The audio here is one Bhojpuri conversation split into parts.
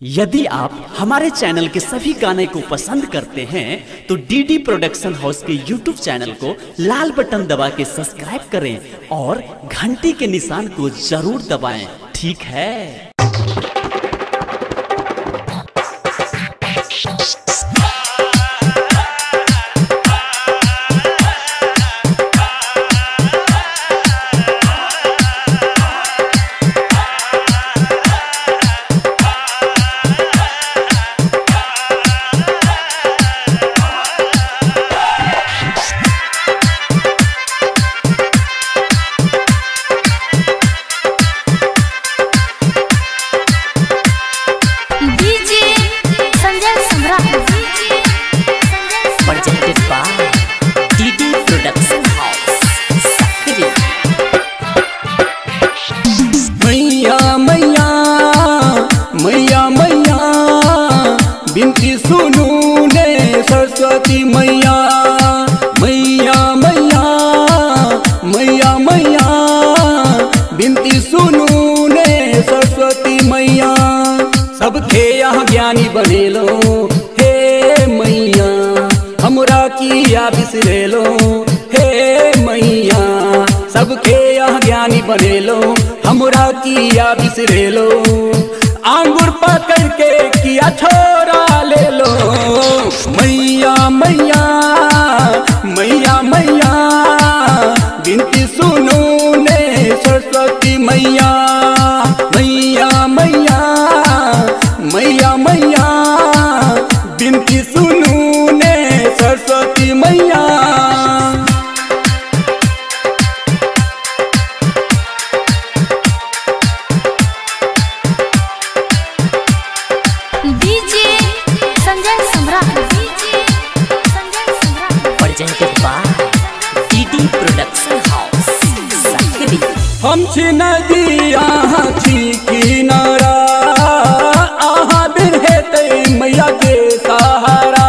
यदि आप हमारे चैनल के सभी गाने को पसंद करते हैं तो डीडी प्रोडक्शन हाउस के यूट्यूब चैनल को लाल बटन दबा के सब्सक्राइब करें और घंटी के निशान को जरूर दबाएं। ठीक है। बिनती सुनू ने सरस्वती मैया, मैया मैया मैया मैया, बिनती सुनू ने सरस्वती मैया। सबके यहाँ ज्ञानी बने लो हे मैया, हमरा किया बिसरे लो हे मैया। सबके यहाँ ज्ञानी बने लो, हमरा किया बिसरे लो। आंगुर पकड़ के किया छोरा ले लो, मैया मैया मैया मैया, बिनती सुनू ने सरस्वती मैया, मैया मैया मैया मैया, बिनती सुनू ने सरस्वती मैया। हम छी नदिया छी किनारा, आहा बिन हेतै मैया के सहारा।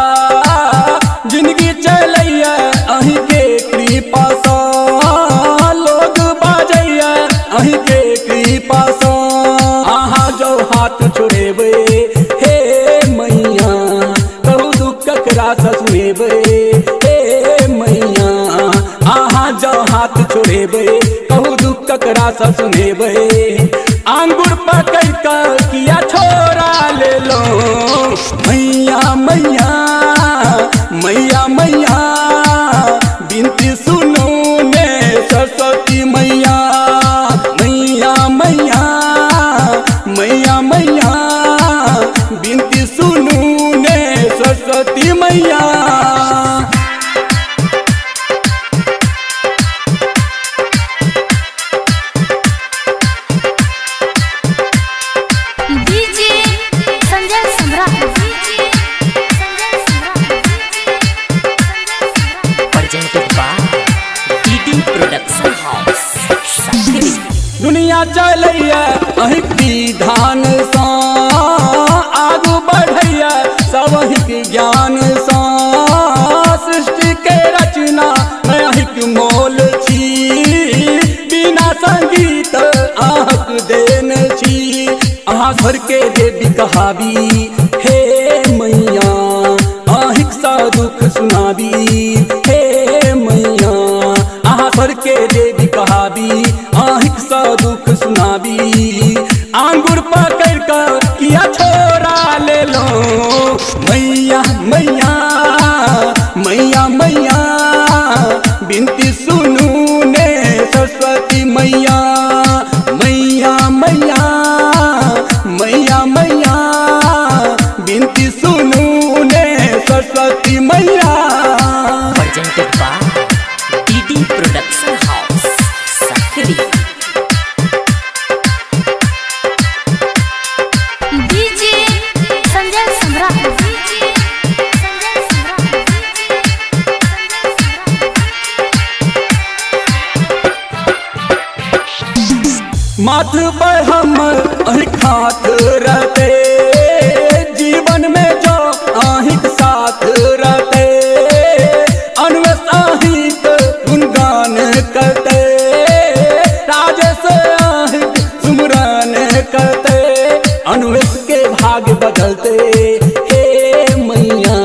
जिंदगी चलैया अहीं के कृपा सँ, लोग बाजैया अहीं के कृपा सँ। आहा जो हाथ छोड़ेबै हे मैया, कहू दुख ककरा सँ सुनेबै हे मैया। आहा जो हाथ छोड़ेबै कहू दुख ककरा सँ सुनेबै। आंगुर पकड़ कर किया छोरा ले लो, मैया मैया मैया मैया, बिनती सुनू ने सरस्वती मैया, मैया मैया मैया मैया, बिनती सुनू ने सरस्वती मैया। दुनिया चलैया अहिं विधान सँ, आगू बढ़ैया सब अहिं ज्ञान सँ। सृष्टि के रचना में अहिं मोल छी, बिना संगीत अहाँक देन छी। अहाँ स्वर के देवी कहाबी हे मैया, अहिं सा दुख सुनाबी हे मैया। अहाँ स्वर के देवी कहाबी, अहिं सा दुख सुनाबी। आंगुर पकड़ कर किया छोरा ले लो, मैया मैया मैया मैया, बिनती सुनू ने सरस्वती मैया, मैया मैया मैया मैया, बिनती सुनू ने सरस्वती मैया। Presented by DD production house Sakri. माथ पर हम खात रहते, जीवन में जो अहिं साथ रहते। अनवस अहिं गुणगान करते, राजेश अहिं सुमरन करते। अनुवेश के भाग्य बदलते, हे मैया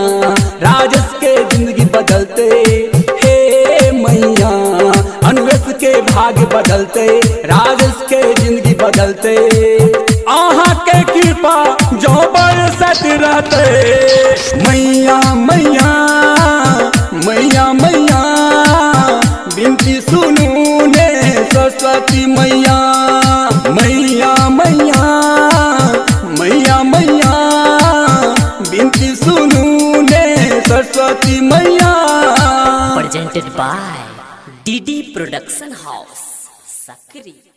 राजेश के जिंदगी बदलते, हे मैया अन्वेष के भाग्य बदलते, राजेश के जिंदगी बदलते। आहा के कृपा जो बरसत रहते, मैया मैया मैया मैया बिनती सुनू ने सरस्वती मैया, मैया मैया मैया मैया बिनती सुनू ने सरस्वती मैया। Presented by DD Production House, Sakri।